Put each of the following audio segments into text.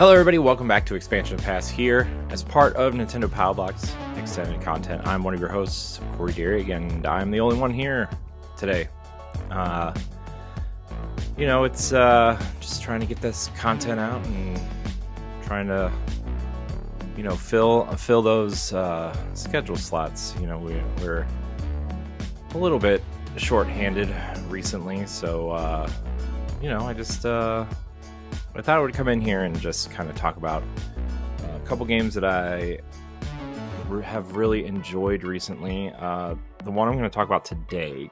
Hello everybody, welcome back to Expansion Pass here as part of Nintendo Powerblock's extended content. I'm one of your hosts, Corey Dirrig, and I'm the only one here today. It's just trying to get this content out and trying to, fill those schedule slots. We're a little bit short-handed recently, so I thought I would come in here and just kind of talk about a couple games that I have really enjoyed recently. The one I'm going to talk about today,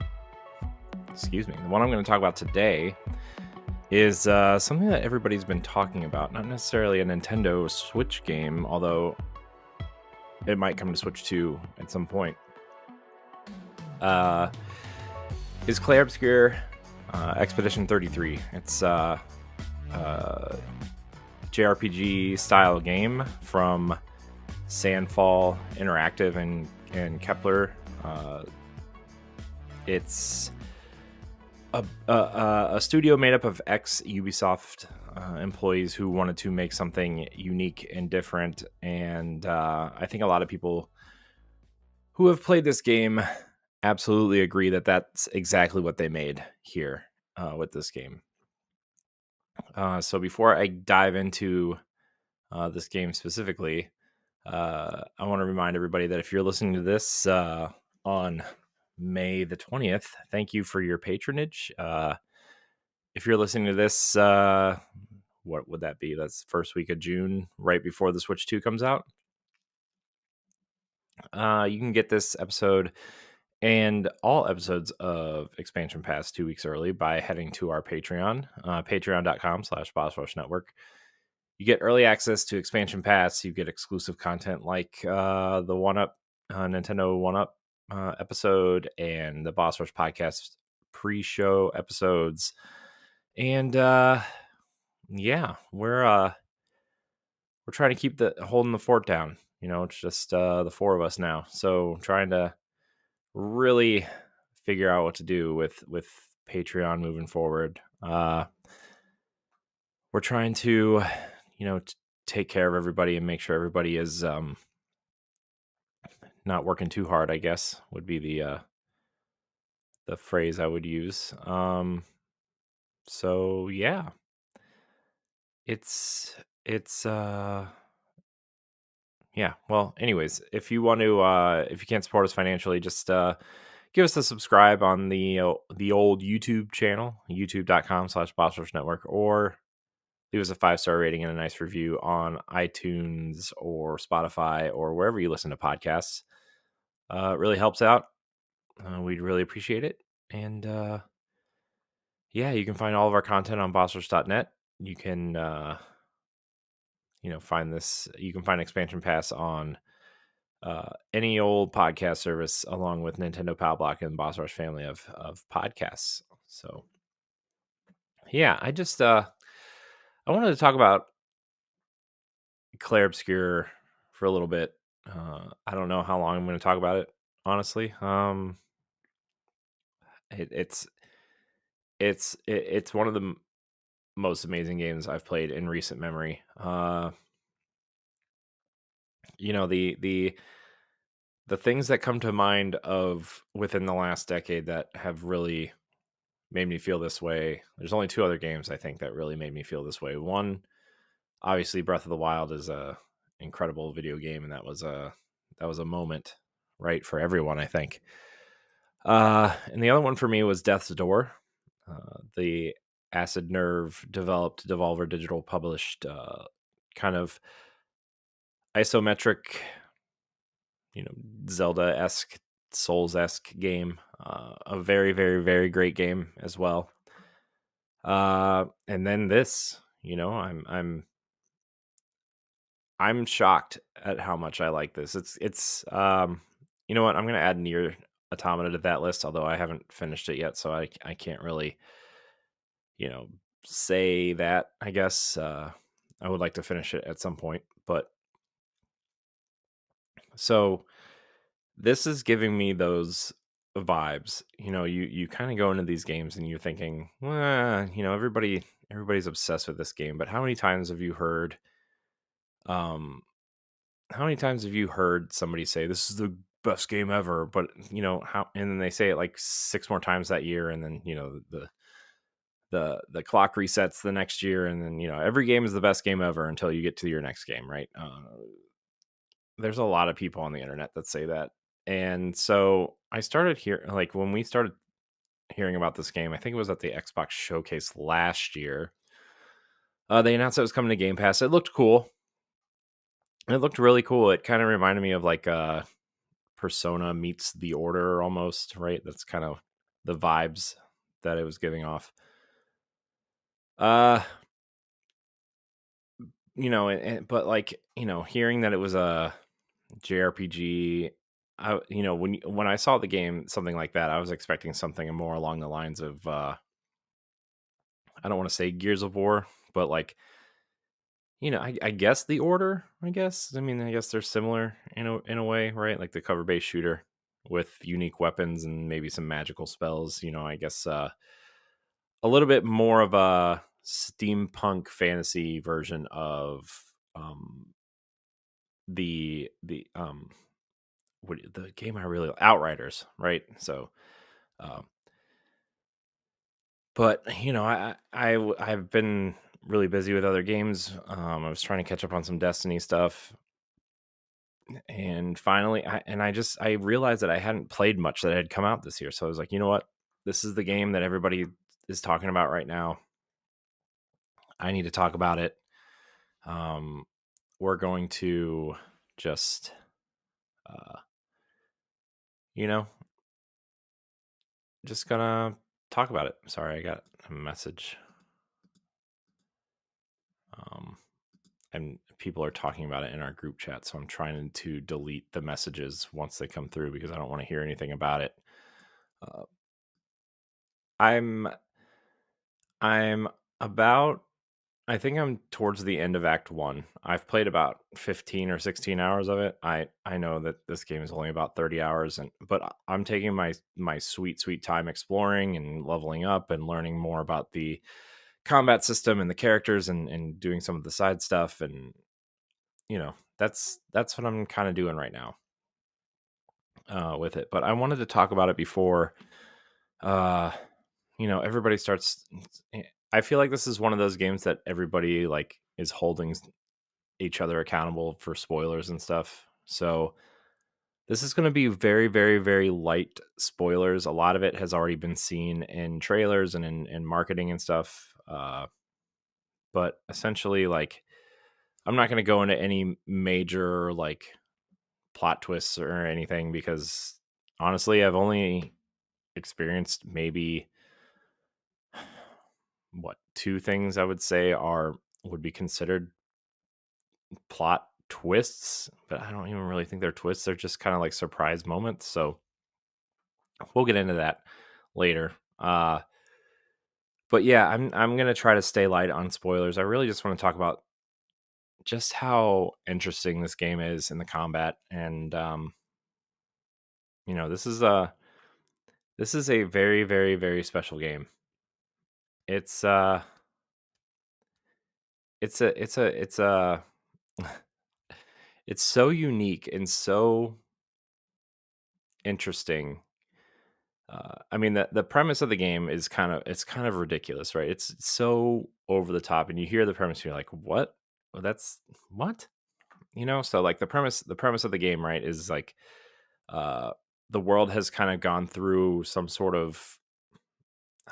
is something that everybody's been talking about. Not necessarily a Nintendo Switch game, although it might come to Switch 2 at some point. Is Clair Obscur Expedition 33. It's JRPG style game from Sandfall Interactive and Kepler. It's a studio made up of ex-Ubisoft employees who wanted to make something unique and different, and I think a lot of people who have played this game absolutely agree that that's exactly what they made here with this game. So before I dive into this game specifically, I want to remind everybody that if you're listening to this on May the 20th, thank you for your patronage. If you're listening to this, what would that be? That's the first week of June, right before the Switch 2 comes out. You can get this episode and all episodes of Expansion Pass 2 weeks early by heading to our Patreon, patreon.com/BossRushNetwork. You get early access to Expansion Pass. You get exclusive content like the Nintendo 1-Up episode and the Boss Rush podcast pre-show episodes. And we're trying to keep holding the fort down. It's just the four of us now. So trying to really figure out what to do with Patreon moving forward. We're trying to take care of everybody and make sure everybody is not working too hard, I guess would be the phrase I would use. So yeah, it's yeah. Well, anyways, if you want to, if you can't support us financially, just give us a subscribe on the old YouTube channel, youtube.com/BossRushNetwork, or leave us a 5-star rating and a nice review on iTunes or Spotify or wherever you listen to podcasts. It really helps out. We'd really appreciate it. And you can find all of our content on bossrush.net. You can find this. You can find Expansion Pass on any old podcast service, along with Nintendo Powerblock and Boss Rush family of podcasts. So yeah, I just I wanted to talk about Clair Obscur for a little bit. I don't know how long I'm going to talk about it, honestly. It's one of the most amazing games I've played in recent memory. The things that come to mind of within the last decade that have really made me feel this way. There's only 2 other games I think that really made me feel this way. One, obviously, Breath of the Wild is a incredible video game, and that was a moment, right, for everyone, I think. And the other one for me was Death's Door, the Acid Nerve developed, Devolver Digital published, kind of isometric, Zelda-esque, Souls-esque game. A very, very, very great game as well. And then this, I'm shocked at how much I like this. It's you know what? I'm gonna add Nier Automata to that list, although I haven't finished it yet, so I can't really, say that. I guess I would like to finish it at some point, but so this is giving me those vibes. You kind of go into these games and you're thinking, well, everybody's obsessed with this game, but how many times have you heard Um, how many times have you heard somebody say this is the best game ever? But how, and then they say it like 6 more times that year, and then the clock resets the next year, and then every game is the best game ever until you get to your next game, right? There's a lot of people on the internet that say that, and so I started here, like when we started hearing about this game, I think it was at the Xbox showcase last year. They announced it was coming to Game Pass. It looked cool. It looked really cool. It kind of reminded me of like Persona meets The Order almost, right? That's kind of the vibes that it was giving off. Uh, but like, hearing that it was a JRPG, when I saw the game, something like that, I was expecting something more along the lines of I don't want to say Gears of War, but like, I guess The Order. I guess they're similar in a way, right? Like the cover based shooter with unique weapons and maybe some magical spells. I guess a little bit more of a steampunk fantasy version of um the the game I really Outriders, right? So, um, but I've been really busy with other games. I was trying to catch up on some Destiny stuff, and finally, I realized that I hadn't played much that had come out this year. So I was like, you know what? This is the game that everybody is talking about right now. I need to talk about it. Um, we're going to just, uh, you know, just gonna talk about it. Sorry, I got a message. Um, and people are talking about it in our group chat, so I'm trying to delete the messages once they come through because I don't want to hear anything about it. Uh, I'm I'm about I think I'm towards the end of Act 1. I've played about 15 or 16 hours of it. I know that this game is only about 30 hours, but I'm taking my sweet time exploring and leveling up and learning more about the combat system and the characters, and doing some of the side stuff, and that's what I'm kind of doing right now with it. But I wanted to talk about it before uh everybody starts. I feel like this is one of those games that everybody like is holding each other accountable for spoilers and stuff. So this is going to be very, very, very light spoilers. A lot of it has already been seen in trailers and in marketing and stuff. But essentially, like, I'm not going to go into any major like plot twists or anything because honestly, I've only experienced maybe what two things I would say would be considered plot twists, but I don't even really think they're twists. They're just kind of like surprise moments. So we'll get into that later. But yeah, I'm gonna try to stay light on spoilers. I really just want to talk about just how interesting this game is in the combat, and this is a very, very, very special game. It's it's a it's so unique and so interesting. I mean, the premise of the game is kind of ridiculous, right? It's so over the top, and you hear the premise, and you're like, "What? Well, that's what?" So like the premise of the game, right, is like uh, the world has kind of gone through some sort of,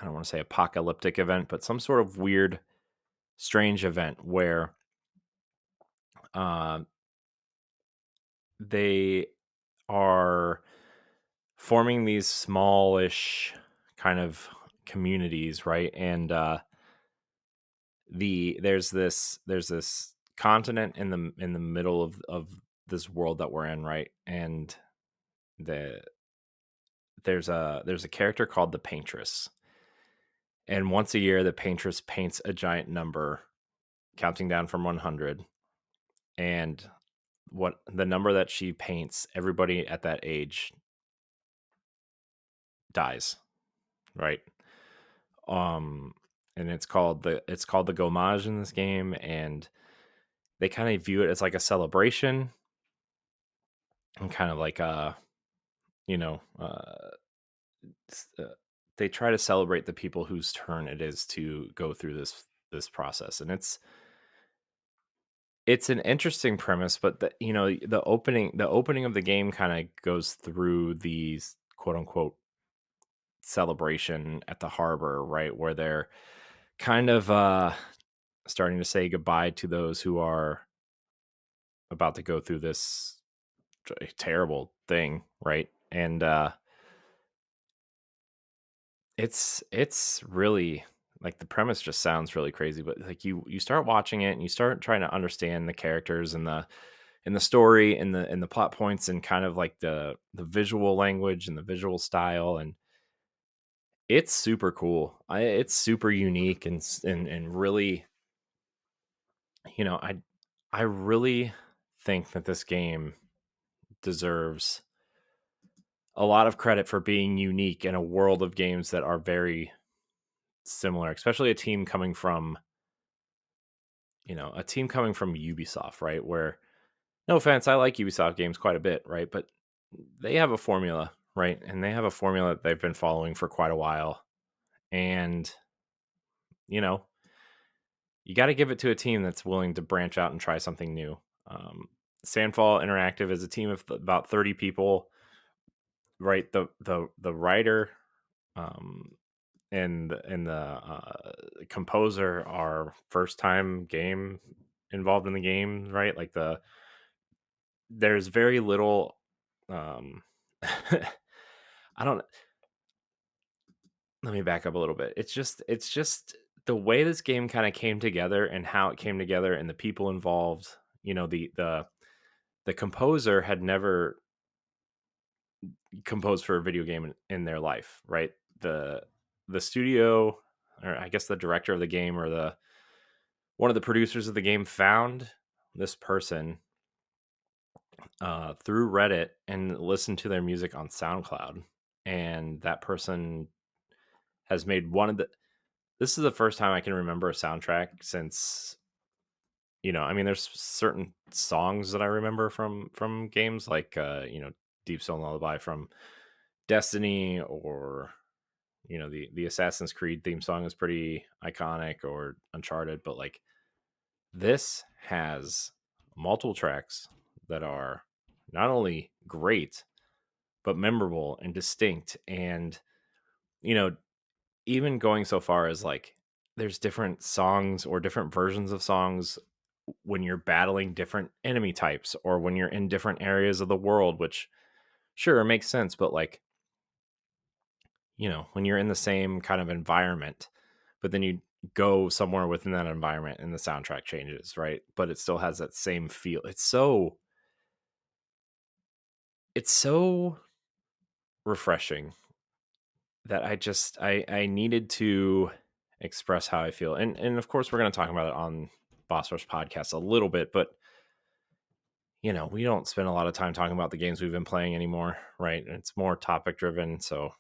I don't want to say apocalyptic event, but some sort of weird, strange event where uh, they are forming these smallish kind of communities, right? And there's this continent in the middle of this world that we're in, right? And the there's a character called the Paintress, and once a year the Paintress paints a giant number counting down from 100, and what the number that she paints, everybody at that age dies, right? um and it's called the Gomage in this game, and they kind of view it as like a celebration and kind of like a, you know, they try to celebrate the people whose turn it is to go through this process, and it's an interesting premise, but the opening of the game kind of goes through these quote unquote celebration at the harbor, right, where they're kind of starting to say goodbye to those who are about to go through this terrible thing, right? And it's really like the premise just sounds really crazy, but like you start watching it and you start trying to understand the characters and the story and the plot points and kind of like the visual language and the visual style, and it's super cool. It's super unique and really, you know, I really think that this game deserves a lot of credit for being unique in a world of games that are very similar, especially a team coming from Ubisoft, right? Where, no offense, I like Ubisoft games quite a bit, right? But they have a formula, right? And they have a formula that they've been following for quite a while. And, you know, you got to give it to a team that's willing to branch out and try something new. Sandfall Interactive is a team of about 30 people, right? The writer um, and the composer are first time game involved in the game, right? Like there's very little. I don't. Let me back up a little bit. It's just the way this game kind of came together and how it came together and the people involved. The composer had never composed for a video game in their life, right? The studio, or I guess the director of the game, or the one of the producers of the game, found this person through Reddit and listened to their music on SoundCloud, and that person has made one of the. This is the first time I can remember a soundtrack since, I mean, there's certain songs that I remember from games like Deep Stone Lullaby from Destiny, or the Assassin's Creed theme song is pretty iconic, or Uncharted, but like this has multiple tracks that are not only great but memorable and distinct, and you know even going so far as like there's different songs or different versions of songs when you're battling different enemy types or when you're in different areas of the world, which sure makes sense, but like when you're in the same kind of environment, but then you go somewhere within that environment and the soundtrack changes, right? But it still has that same feel. It's so refreshing that I needed to express how I feel. And of course we're going to talk about it on Boss Rush podcast a little bit, but we don't spend a lot of time talking about the games we've been playing anymore, right? And it's more topic driven. So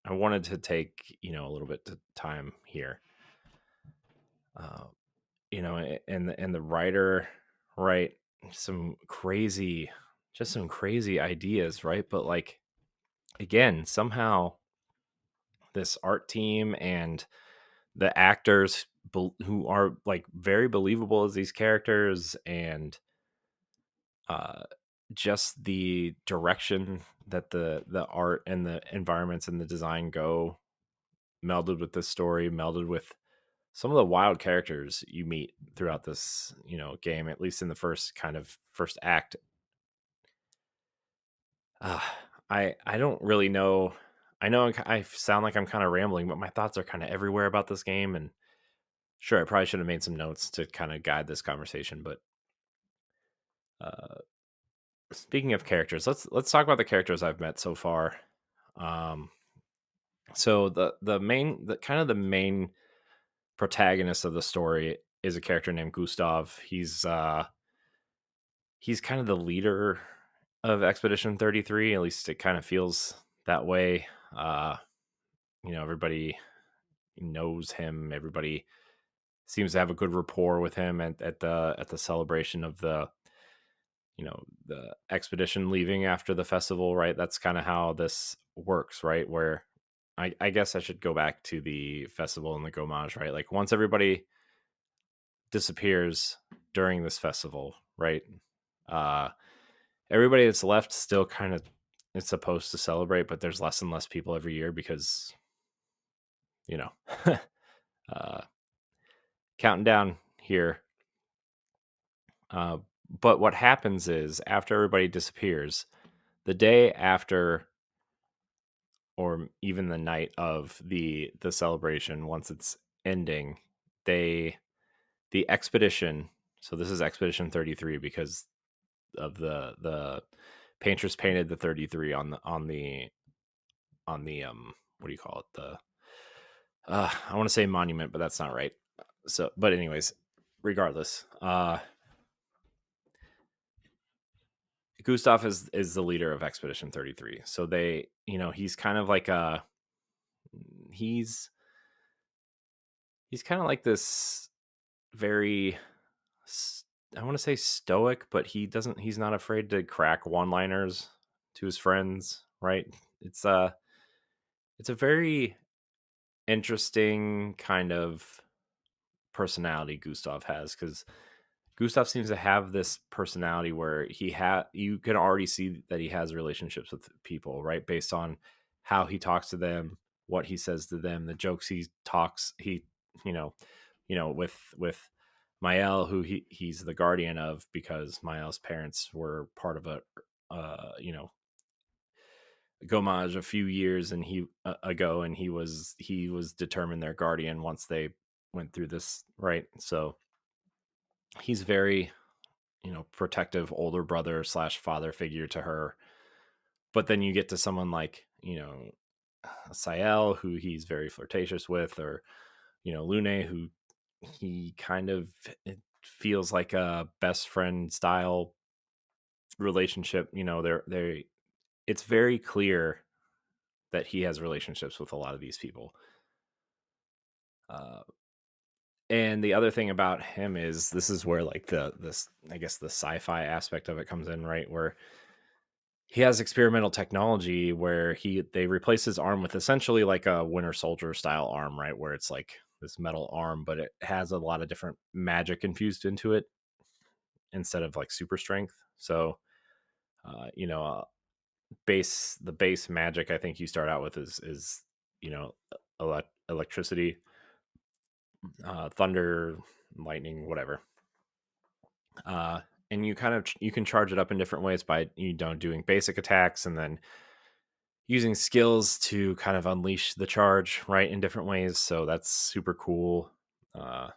I wanted to take, a little bit of time here. Uh, and the writer, right? Some crazy, just some crazy ideas, right? But like, again, somehow this art team and the actors who are like very believable as these characters, and uh just the direction that the art and the environments and the design go, melded with this story, melded with some of the wild characters you meet throughout this game, at least in the first act. uh, I don't really know. I know I sound like I'm kind of rambling, but my thoughts are kind of everywhere about this game, and sure, I probably should have made some notes to kind of guide this conversation. But uh, speaking of characters, let's talk about the characters I've met so far. Um, so the main protagonist of the story is a character named Gustav. He's kind of the leader of Expedition 33. At least it kind of feels that way. Everybody knows him. Everybody seems to have a good rapport with him at the celebration of the expedition leaving after the festival, right? That's kind of how this works, right? Where I guess I should go back to the festival and the Gomage, right? Like once everybody disappears during this festival, right? Uh, Everybody that's left still kind of is supposed to celebrate, but there's less and less people every year because you know, uh, counting down here. Uh, but what happens is after everybody disappears, the day after, or even the night of the celebration, once it's ending, they the expedition. So this is Expedition 33 because of the painters painted the 33 on the what do you call it, the I want to say monument, but that's not right. So but anyways, regardless, Gustav is the leader of Expedition 33. So he's kind of like he's he's kind of like this very I want to say stoic, but he's not afraid to crack one-liners to his friends, right? It's a it's a very interesting kind of personality Gustav has, because Gustav seems to have this personality where you can already see that he has relationships with people, right? Based on how he talks to them, what he says to them, the jokes you know, with Mael, who he's the guardian of because Mael's parents were part of a uh, you know, Gomage a few years and he ago, and he was determined their guardian once they went through this, right? So he's very protective older brother slash father figure to her. But then you get to someone like Sael, who he's very flirtatious with, or Lune, who he kind of, it feels like a best friend style relationship. They're it's very clear that he has relationships with a lot of these people. uh and the other thing about him is, this is where like this, I guess, the sci-fi aspect of it comes in, right? Where he has experimental technology where they replace his arm with essentially like a Winter Soldier style arm, right? Where it's like this metal arm, but it has a lot of different magic infused into it instead of like super strength. So, uh, you know, uh, the base magic I think you start out with is you know electricity, thunder, lightning, whatever. And you can charge it up in different ways by doing basic attacks and then using skills to kind of unleash the charge, right, in different ways. So that's super cool. Uh,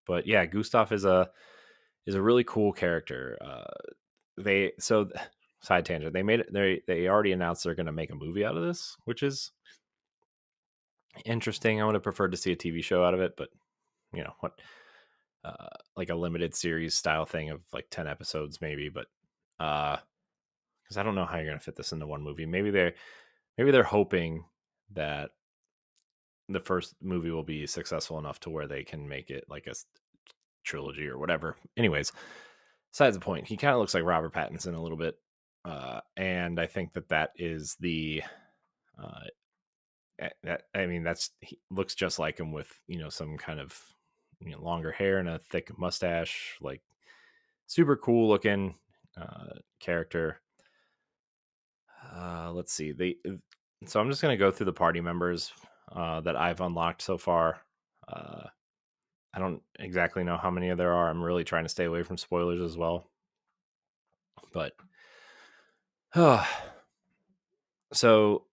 but yeah, Gustav is a really cool character. They so Side tangent. They already announced they're going to make a movie out of this, which is interesting. I would have preferred to see a TV show out of it, but what, like a limited series style thing of like 10 episodes maybe, but because I don't know how you're going to fit this into one movie. Maybe they're hoping that the first movie will be successful enough to where they can make it like a trilogy or whatever. Anyways, besides the point, he kind of looks like Robert Pattinson a little bit, and I think that is the. I mean, he looks just like him with some kind of longer hair and a thick mustache, like super cool looking character. Let's see. So I'm just gonna go through the party members that I've unlocked so far. Uh, I don't exactly know how many there are. I'm really trying to stay away from spoilers as well. But so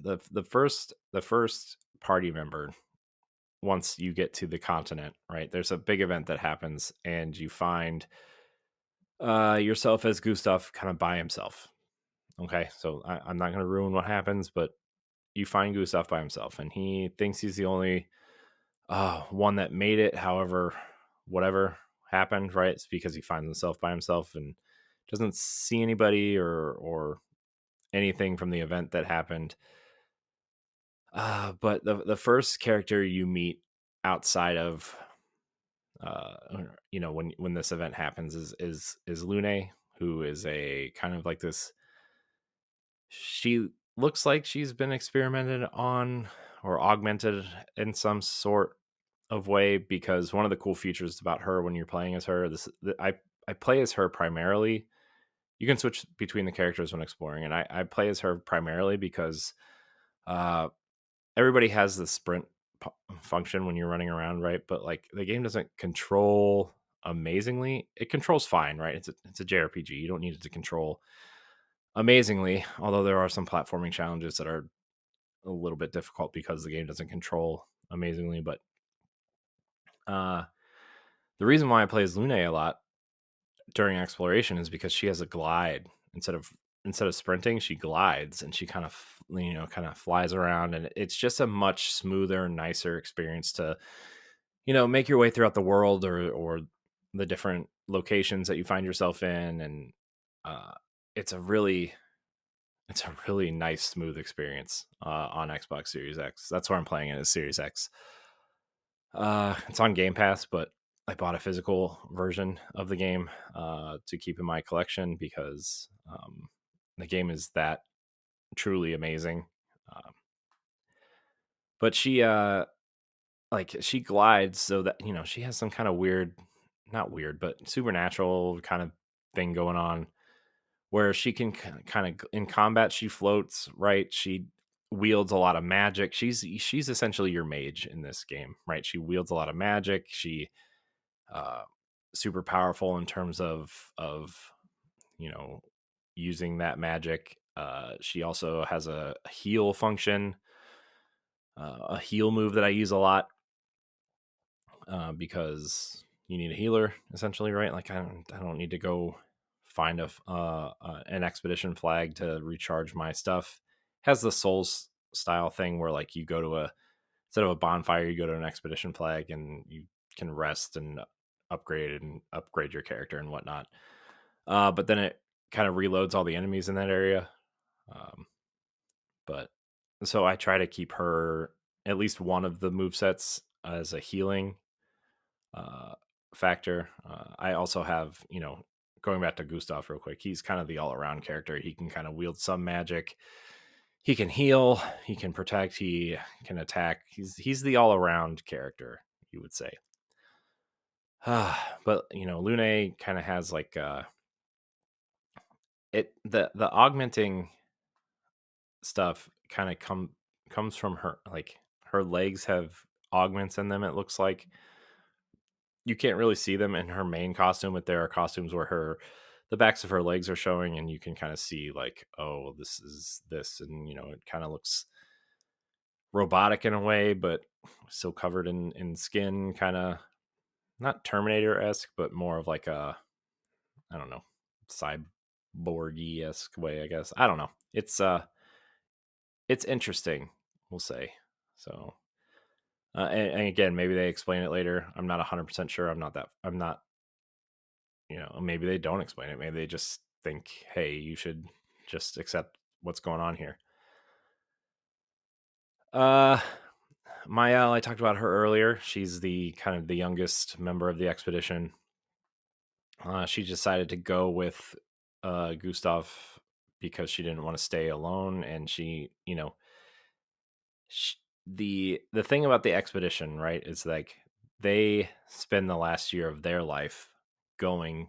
the first party member, once you get to the continent, right? There's a big event that happens, and you find yourself as Gustav kind of by himself. Okay, so I'm not going to ruin what happens, but you find Gustav by himself, and he thinks he's the only one that made it. However, whatever happened, right? It's because he finds himself by himself and doesn't see anybody or anything from the event that happened. But the first character you meet outside of when this event happens is Lune, who is a kind of like this. She looks like she's been experimented on or augmented in some sort of way, because one of the cool features about her when you're playing as her, I play as her primarily. You can switch between the characters when exploring, and I play as her primarily because uh, everybody has the sprint function when you're running around, right? But like the game doesn't control amazingly. It controls fine, right? It's a JRPG. You don't need it to control amazingly, although there are some platforming challenges that are a little bit difficult because the game doesn't control amazingly. But uh, the reason why I play as Lune a lot during exploration is because she has a glide. Instead of sprinting, she glides, and she kind of flies around, and it's just a much smoother, nicer experience to make your way throughout the world, or the different locations that you find yourself in. And uh, it's a really nice, smooth experience on Xbox Series X. That's where I'm playing it, is Series X. It's on Game Pass, but I bought a physical version of the game to keep in my collection, because the game is that truly amazing. Um, but she glides so that she has some kind of weird, not weird, but supernatural kind of thing going on, where she can kind of, in combat she floats, right? She wields a lot of magic. She's essentially your mage in this game, right? She wields a lot of magic. She uh super powerful in terms of you know using that magic. She also has a heal function, a heal move that I use a lot, because you need a healer essentially, right? Like I don't need to go find an expedition flag to recharge my stuff. Has the Souls style thing where like you go to instead of a bonfire, you go to an expedition flag and you can rest and upgrade your character and whatnot. But then it kind of reloads all the enemies in that area. Um, but so I try to keep her at least one of the move sets as a healing uh, factor. I also have, going back to Gustav real quick, he's kind of the all around character. He can kind of wield some magic. He can heal. He can protect. He can attack. He's the all around character, you would say. But Lune kind of has like the augmenting stuff kind of comes from her. Like her legs have augments in them. It looks like you can't really see them in her main costume, but there are costumes where the backs of her legs are showing, and you can kind of see like, oh, this is this, and it kind of looks robotic in a way, but still covered in skin, kind of not Terminator-esque, but more of like a, I don't know, cyborgy-esque way, I guess. I don't know. It's interesting, we'll say. So and again, maybe they explain it later. I'm not 100% sure. I'm not, maybe they don't explain it. Maybe they just think, hey, you should just accept what's going on here. Uh, Mael, I talked about her earlier. She's the kind of the youngest member of the expedition. She decided to go with Gustav because she didn't want to stay alone, and sh the thing about the expedition, right, is like they spend the last year of their life going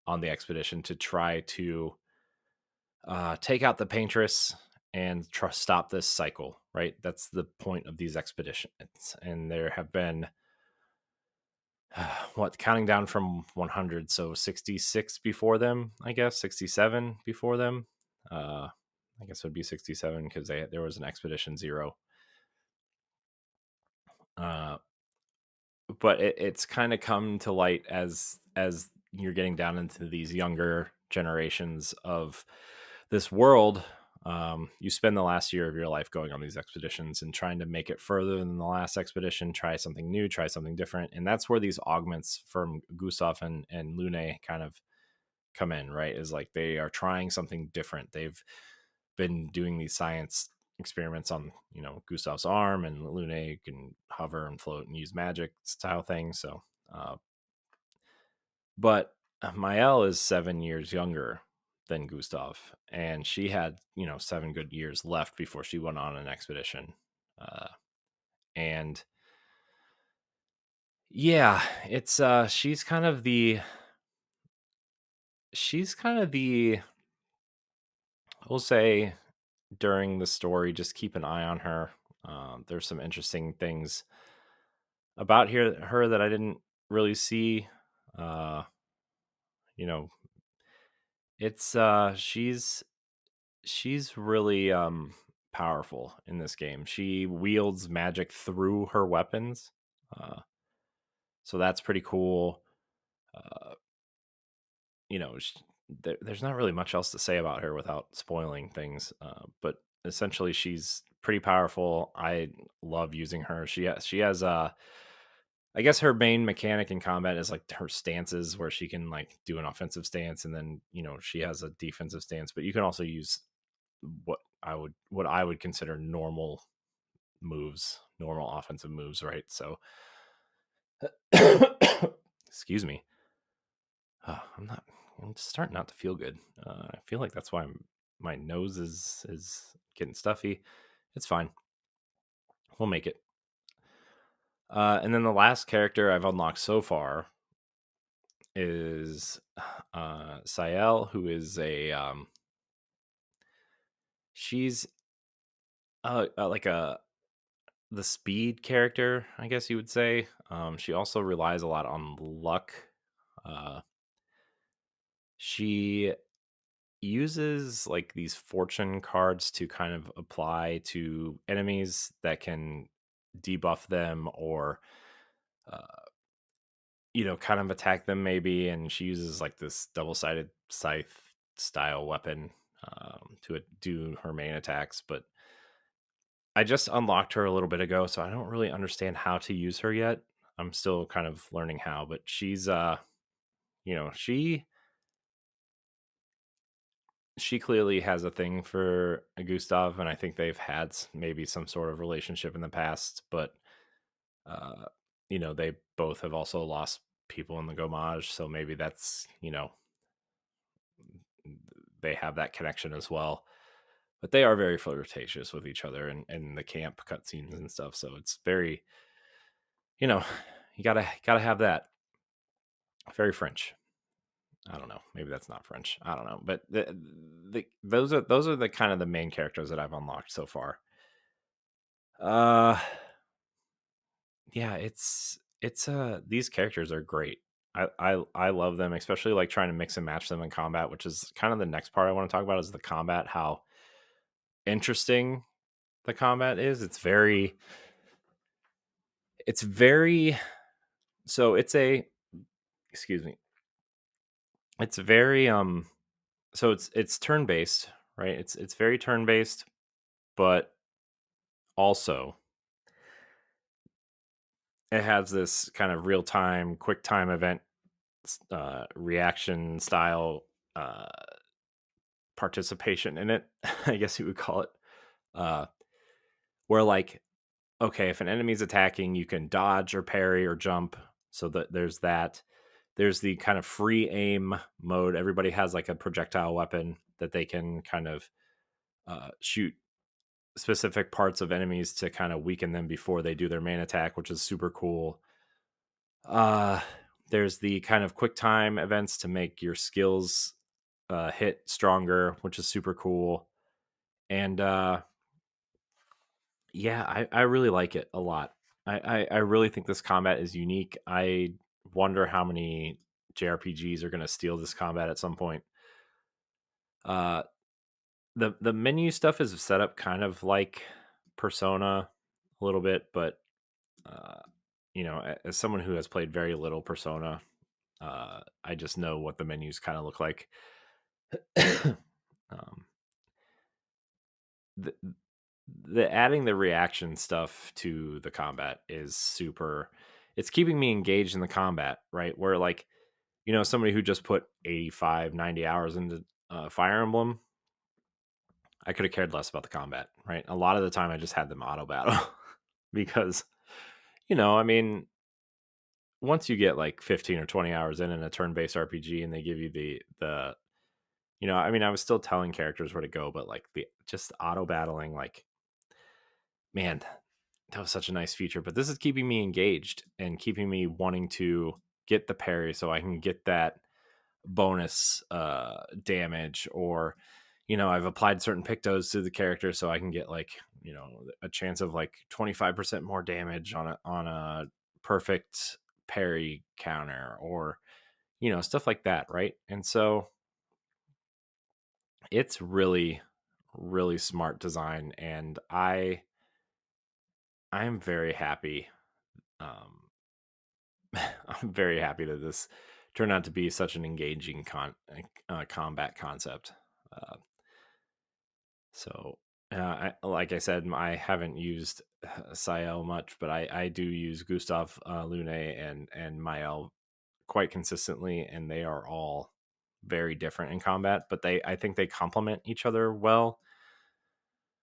on the expedition to try to take out the paintress and stop this cycle, right? That's the point of these expeditions. And there have been what, counting down from 100, so 66 before them, I guess 67 before them. I guess it would be 67 because there was an expedition 0. uh but it's kind of come to light as you're getting down into these younger generations of this world. You spend the last year of your life going on these expeditions and trying to make it further than the last expedition, try something new, try something different. And that's where these augments from Gustav and Lune kind of come in, right? Is like they are trying something different. They've been doing these science experiments on, Gustav's arm, and Lune can hover and float and use magic style things. So, but Mael is 7 years younger than Gustav, and she had 7 good years left before she went on an expedition. Uh, and yeah, it's she's kind of the we'll say during the story, just keep an eye on her. There's some interesting things about her that I didn't really see. Uh, you know, it's she's really powerful in this game. She wields magic through her weapons, uh, so that's pretty cool. Uh, you know, sh there's not really much else to say about her without spoiling things. But essentially, she's pretty powerful. I love using her. She has I guess her main mechanic in combat is like her stances, where she can like do an offensive stance, and then she has a defensive stance. But you can also use what I would consider normal moves, normal offensive moves, right? So, excuse me. I'm not. I'm just starting not to feel good. I feel like that's why my nose is getting stuffy. It's fine. We'll make it. And then the last character I've unlocked so far is Sael, who is a she's like the speed character, I guess you would say. She also relies a lot on luck. Uh, she uses like these fortune cards to kind of apply to enemies that can debuff them, or uh, kind of attack them maybe. And she uses like this double-sided scythe style weapon to do her main attacks. But I just unlocked her a little bit ago, so I don't really understand how to use her yet. I'm still kind of learning how, but she's she clearly has a thing for Gustav, and I think they've had maybe some sort of relationship in the past. But uh, they both have also lost people in the Gomage, so maybe that's they have that connection as well. But they are very flirtatious with each other, and the camp cutscenes and stuff. So it's very, you know, you gotta have that. Very French. I don't know. Maybe that's not French. I don't know. But those are the kind of the main characters that I've unlocked so far. Uh yeah, it's these characters are great. I love them, especially like trying to mix and match them in combat, which is kind of the next part I want to talk about is the combat, how interesting the combat is. It's very so it's a excuse me. It's very so it's turn based, right? It's very turn based, but also it has this kind of real time, quick time event reaction style uh, participation in it. I guess you would call it, uh, where like okay, if an enemy's attacking, you can dodge or parry or jump. So that there's that. There's the kind of free aim mode. Everybody has like a projectile weapon that they can kind of shoot specific parts of enemies to kind of weaken them before they do their main attack, which is super cool. Uh, there's the kind of quick time events to make your skills hit stronger, which is super cool. And yeah, I really like it a lot. I really think this combat is unique. I wonder how many JRPGs are going to steal this combat at some point. Uh, the menu stuff is set up kind of like Persona a little bit, but uh, as someone who has played very little Persona, I just know what the menus kind of look like. um, the, the adding the reaction stuff to the combat is super. It's keeping me engaged in the combat, right? Where like somebody who just put 85, 90 hours into Fire Emblem, I could have cared less about the combat, right? A lot of the time I just had them auto battle because, I mean, once you get like 15 or 20 hours in a turn-based RPG and they give you the I mean, I was still telling characters where to go, but like the just auto battling, like, man, that was such a nice feature. But this is keeping me engaged and keeping me wanting to get the parry so I can get that bonus damage, or I've applied certain pictos to the character so I can get like a chance of like 25% more damage on a perfect parry counter, or stuff like that, right? And so it's really really smart design, and I'm very happy. um I'm very happy that this turned out to be such an engaging combat concept. uh, So, like I said, I haven't used Sael much, but I do use Gustav, Lune, and Mael quite consistently, and they are all very different in combat. But I think they complement each other well.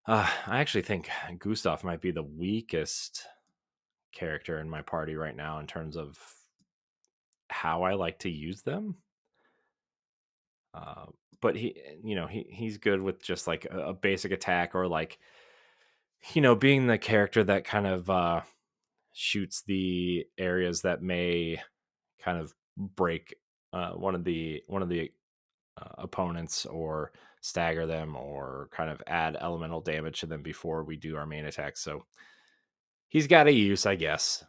I actually think Gustav might be the weakest character in my party right now in terms of how I like to use them. Uh, but he's good with just like a basic attack, or like being the character that kind of shoots the areas that may kind of break one of the opponents, or stagger them, or kind of add elemental damage to them before we do our main attack. So he's got a use, I guess.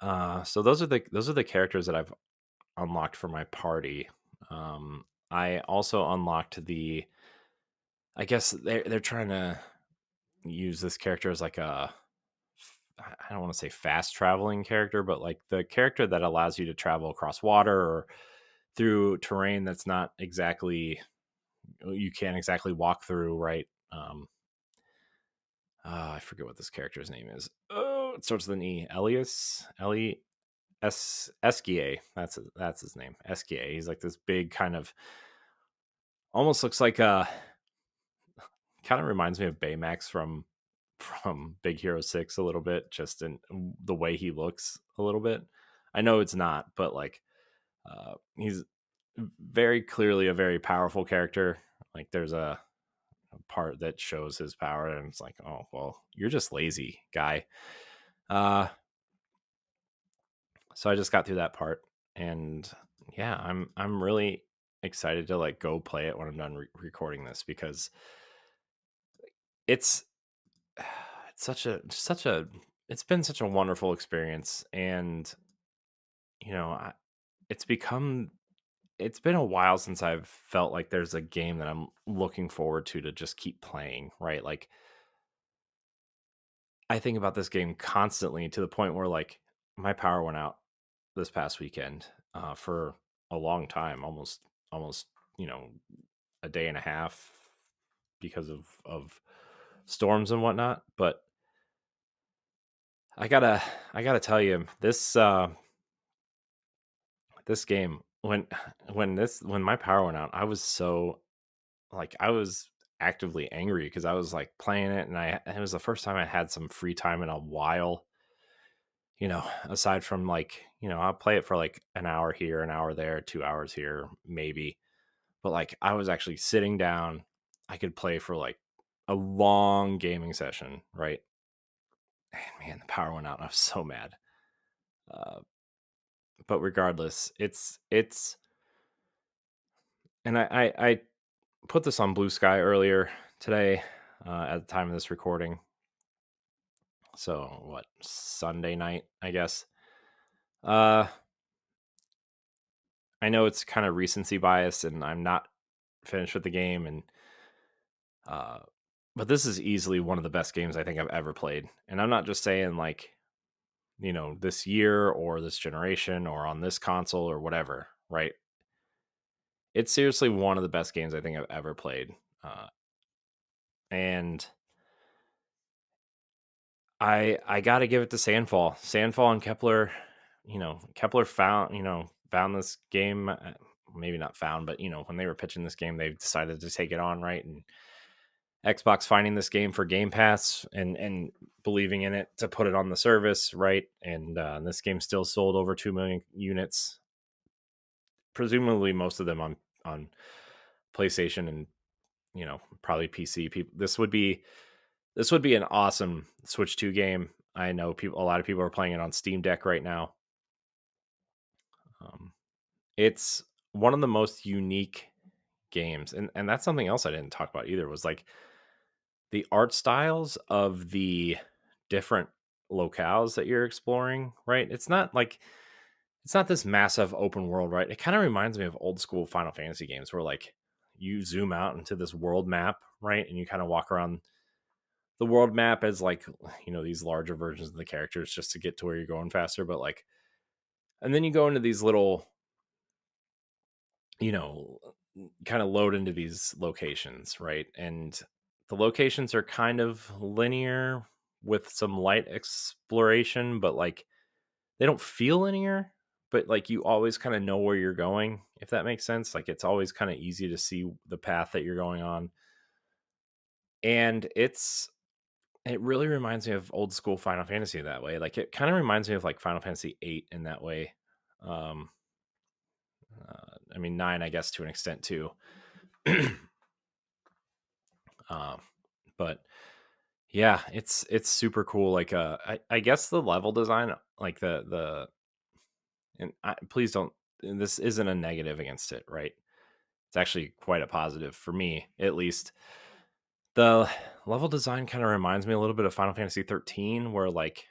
So those are the characters that I've unlocked for my party. I also unlocked I guess they're trying to use this character as like I don't want to say fast traveling character, but like the character that allows you to travel across water, or through terrain that's not exactly, you can't exactly walk through, right? I forget what this character's name is. Oh, it starts with an E. Eskia. That's his name. Eskia. He's like this big kind of, almost looks like kind of reminds me of Baymax from Big Hero 6 a little bit, just in the way he looks a little bit. I know it's not, but like he's very clearly a very powerful character. Like there's a part that shows his power, and it's like, oh well, you're just lazy, guy. Uh so I just got through that part, and yeah, I'm really excited to like go play it when I'm done recording this, because it's it's such a it's been such a wonderful experience. And you know I, it's become it's been a while since I've felt like there's a game that I'm looking forward to just keep playing, right? Like I think about this game constantly, to the point where like my power went out this past weekend for a long time, almost you know a day and a half, because of storms and whatnot. But I gotta I gotta tell you, this game, when my power went out, I was so, like, I was actively angry, because I was like playing it, and it was the first time I had some free time in a while. Aside from like, I'll play it for like an hour here, an hour there, 2 hours here, maybe. But like I was actually sitting down, I could play for like a long gaming session, right? And man, the power went out, and I was so mad. Uh, but regardless, it's and I put this on Blue Sky earlier today, at the time of this recording. So what, Sunday night, I guess. Uh, I know it's kind of recency bias, and I'm not finished with the game, and uh, but this is easily one of the best games I think I've ever played. And I'm not just saying like, this year, or this generation, or on this console, or whatever, right? It's seriously one of the best games I think I've ever played. And I got to give it to Sandfall and Kepler. Kepler found this game. maybe not found, but when they were pitching this game, they decided to take it on, right? And Xbox finding this game for Game Pass and believing in it to put it on the service, right? And this game still sold over 2 million units, presumably most of them on PlayStation and probably PC. People, this would be an awesome Switch 2 game. I know a lot of people are playing it on Steam Deck right now. It's one of the most unique games, and that's something else I didn't talk about either, was like the art styles of the different locales that you're exploring, right? It's not this massive open world, right? It kind of reminds me of old school Final Fantasy games where like you zoom out into this world map, right? And you kind of walk around the world map as like, these larger versions of the characters just to get to where you're going faster. But like, and then you go into these little, you know, kind of load into these locations, right? And the locations are kind of linear with some light exploration, but like they don't feel linear, but like you always kind of know where you're going, if that makes sense. Like it's always kind of easy to see the path that you're going on. And it really reminds me of old school Final Fantasy that way. Like it kind of reminds me of like Final Fantasy 8 in that way. Um I mean 9 I guess to an extent too. um but yeah, it's super cool. Like I guess the level design, like please don't, and this isn't a negative against it, right? It's actually quite a positive for me, at least. The level design kind of reminds me a little bit of Final Fantasy 13, where like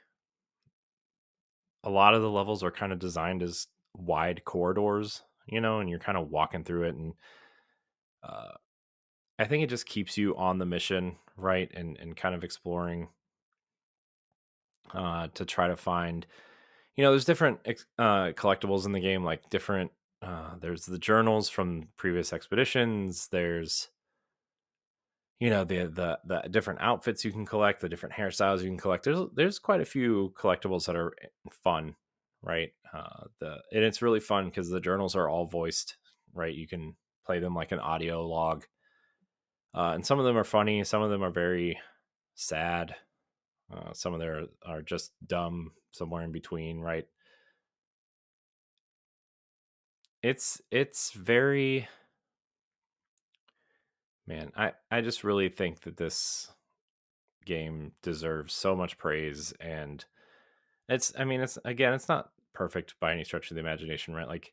a lot of the levels are kind of designed as wide corridors, and you're kind of walking through it. And uh, I think it just keeps you on the mission, right? And kind of exploring to try to find, there's different collectibles in the game, like different, there's the journals from previous expeditions. There's the different outfits you can collect, the different hairstyles you can collect. There's quite a few collectibles that are fun, right? And it's really fun because the journals are all voiced, right? You can play them like an audio log, and some of them are funny, some of them are very sad, some of them are just dumb, somewhere in between, right? It's very, man. I just really think that this game deserves so much praise. And I mean, it's, again, it's not perfect by any stretch of the imagination, right? Like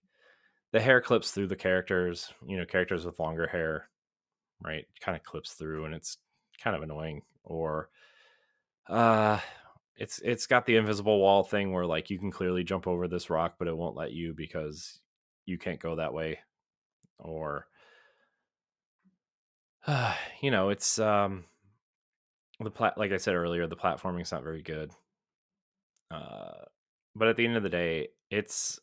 the hair clips through the characters, characters with longer hair, right? Kind of clips through, and it's kind of annoying. Or uh it's got the invisible wall thing where like you can clearly jump over this rock, but it won't let you because you can't go that way. Or it's like I said earlier, the platforming's not very good. Uh but at the end of the day, it's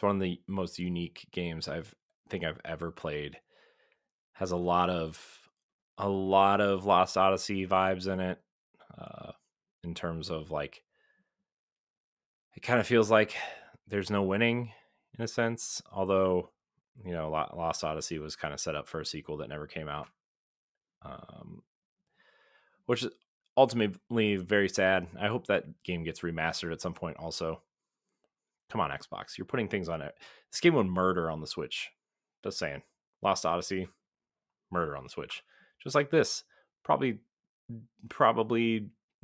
one of the most unique games I've ever played. Has a lot of Lost Odyssey vibes in it. Uh, in terms of like, it kind of feels like there's no winning in a sense. Although, Lost Odyssey was kind of set up for a sequel that never came out, um, which is ultimately very sad. I hope that game gets remastered at some point. Also, come on, Xbox, you're putting things on it. This game would murder on the Switch. Just saying. Lost Odyssey, murder on the Switch. Just like this. Probably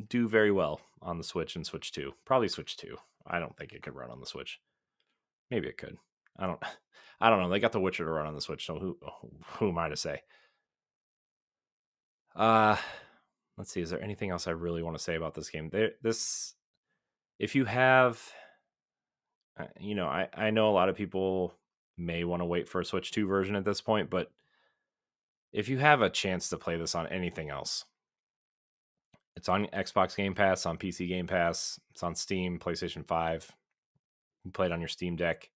do very well on the Switch and Switch 2. Probably Switch 2. I don't think it could run on the Switch. Maybe it could. I don't I don't know. They got The Witcher to run on the Switch, so who am I to say? Uh let's see. Is there anything else I really want to say about this game? This, if you have, I know a lot of people may want to wait for a Switch 2 version at this point, but if you have a chance to play this on anything else, it's on Xbox Game Pass, on PC Game Pass, it's on Steam, PlayStation 5. You play it on your Steam Deck.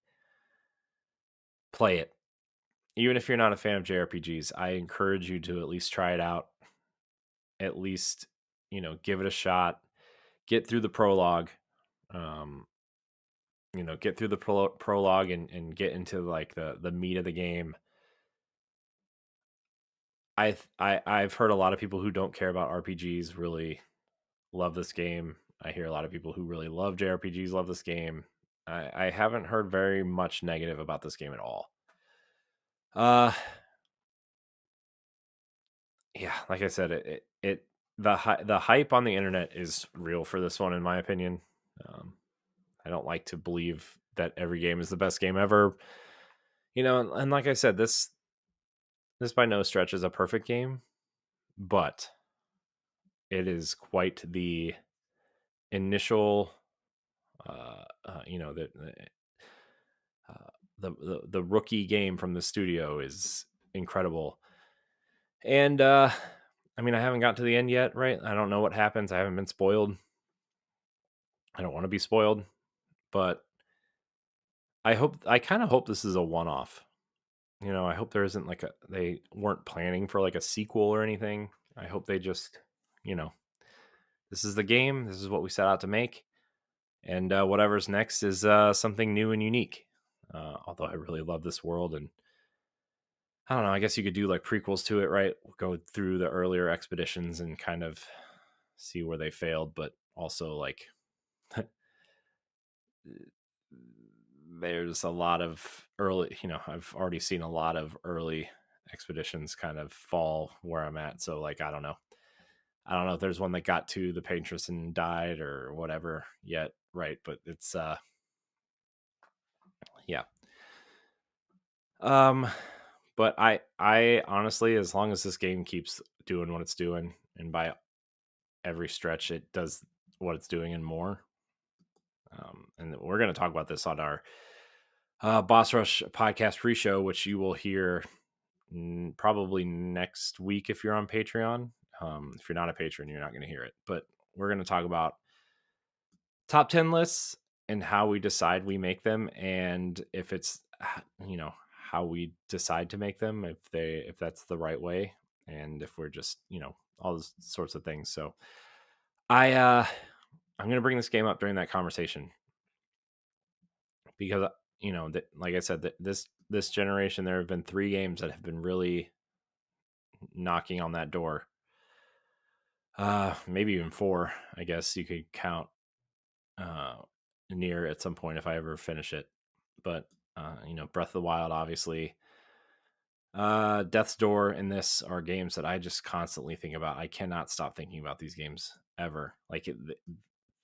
Play it. Even if you're not a fan of JRPGs, I encourage you to at least try it out. At least, give it a shot. Get through the prologue. Um, get through the prologue and get into like the meat of the game. I've heard a lot of people who don't care about RPGs really love this game. I hear a lot of people who really love JRPGs love this game. I haven't heard very much negative about this game at all. Yeah, like I said, the hype on the internet is real for this one, in my opinion. I don't like to believe that every game is the best game ever. And like I said, this by no stretch is a perfect game, but it is quite the initial the rookie game from the studio is incredible. And I haven't got to the end yet, right? I don't know what happens. I haven't been spoiled. I don't want to be spoiled, but I kind of hope this is a one-off. I hope there isn't they weren't planning for like a sequel or anything. I hope they just, this is the game. This is what we set out to make. And whatever's next is something new and unique. Although I really love this world, and I don't know, I guess you could do like prequels to it, right? Go through the earlier expeditions and kind of see where they failed, but also like there's a lot of early, I've already seen a lot of early expeditions kind of fall where I'm at. So like, I don't know if there's one that got to the Patronus and died or whatever yet, right? But it's yeah. But I honestly, as long as this game keeps doing what it's doing, and by every stretch it does what it's doing and more, and we're going to talk about this on our Boss Rush podcast pre-show, which you will hear probably next week if you're on Patreon. If you're not a patron, you're not going to hear it, but we're going to talk about top 10 lists and how we decide we make them, and if it's how we decide to make them, if that's the right way, and if we're just all those sorts of things. So I'm going to bring this game up during that conversation because like I said, this generation, there have been 3 games that have been really knocking on that door. Maybe even 4, I guess you could count near at some point if I ever finish it. But Breath of the Wild, obviously, Death's Door, and this are games that I just constantly think about. I cannot stop thinking about these games ever. Like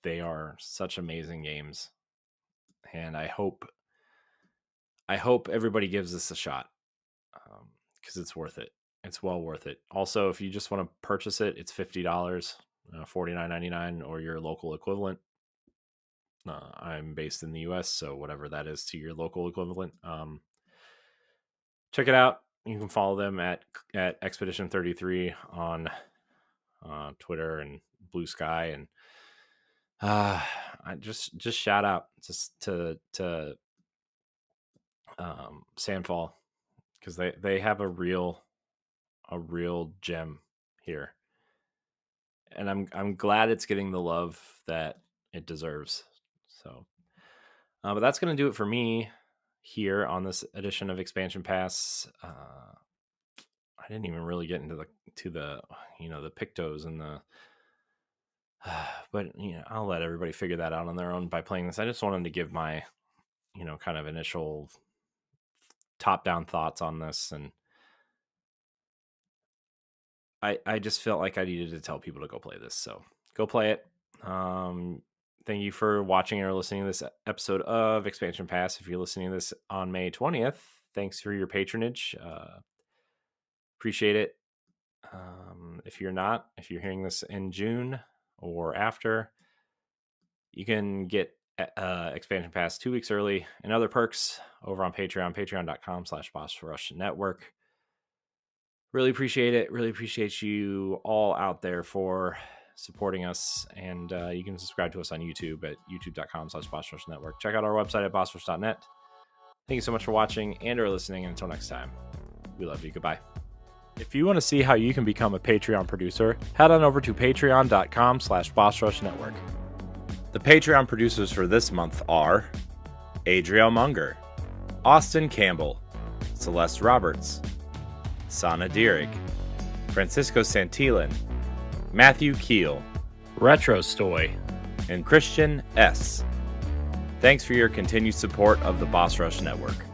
they are such amazing games, and I hope everybody gives this a shot, because it's worth it. It's well worth it. Also, if you just want to purchase it, it's $50, $49.99, or your local equivalent. I'm based in the US, so whatever that is to your local equivalent. Check it out. You can follow them at Expedition 33 on Twitter and Blue Sky, and I just shout out just to Sandfall, because they have a real gem here, and I'm glad it's getting the love that it deserves. So, but that's going to do it for me here on this edition of Expansion Pass. I didn't even really get into the the Pictos and the but I'll let everybody figure that out on their own by playing this. I just wanted to give my kind of initial top-down thoughts on this, and I just felt like I needed to tell people to go play this, so go play it. Thank you for watching or listening to this episode of Expansion Pass. If you're listening to this on May 20th, thanks for your patronage. Appreciate it. If you're not, if you're hearing this in June or after, you can get Expansion Pass 2 weeks early and other perks over on Patreon, patreon.com/BossRushNetwork. Really appreciate it. Really appreciate you all out there for supporting us. And you can subscribe to us on YouTube at youtube.com/BossRushNetwork. Check out our website at bossrush.net. Thank you so much for watching and or listening. And until next time, we love you. Goodbye. If you want to see how you can become a Patreon producer, head on over to patreon.com/BossRushNetwork. The Patreon producers for this month are Adriel Munger, Austin Campbell, Celeste Roberts, Sana Dirrig, Francisco Santillan, Matthew Keel, Retro Stoy, and Christian S. Thanks for your continued support of the Boss Rush Network.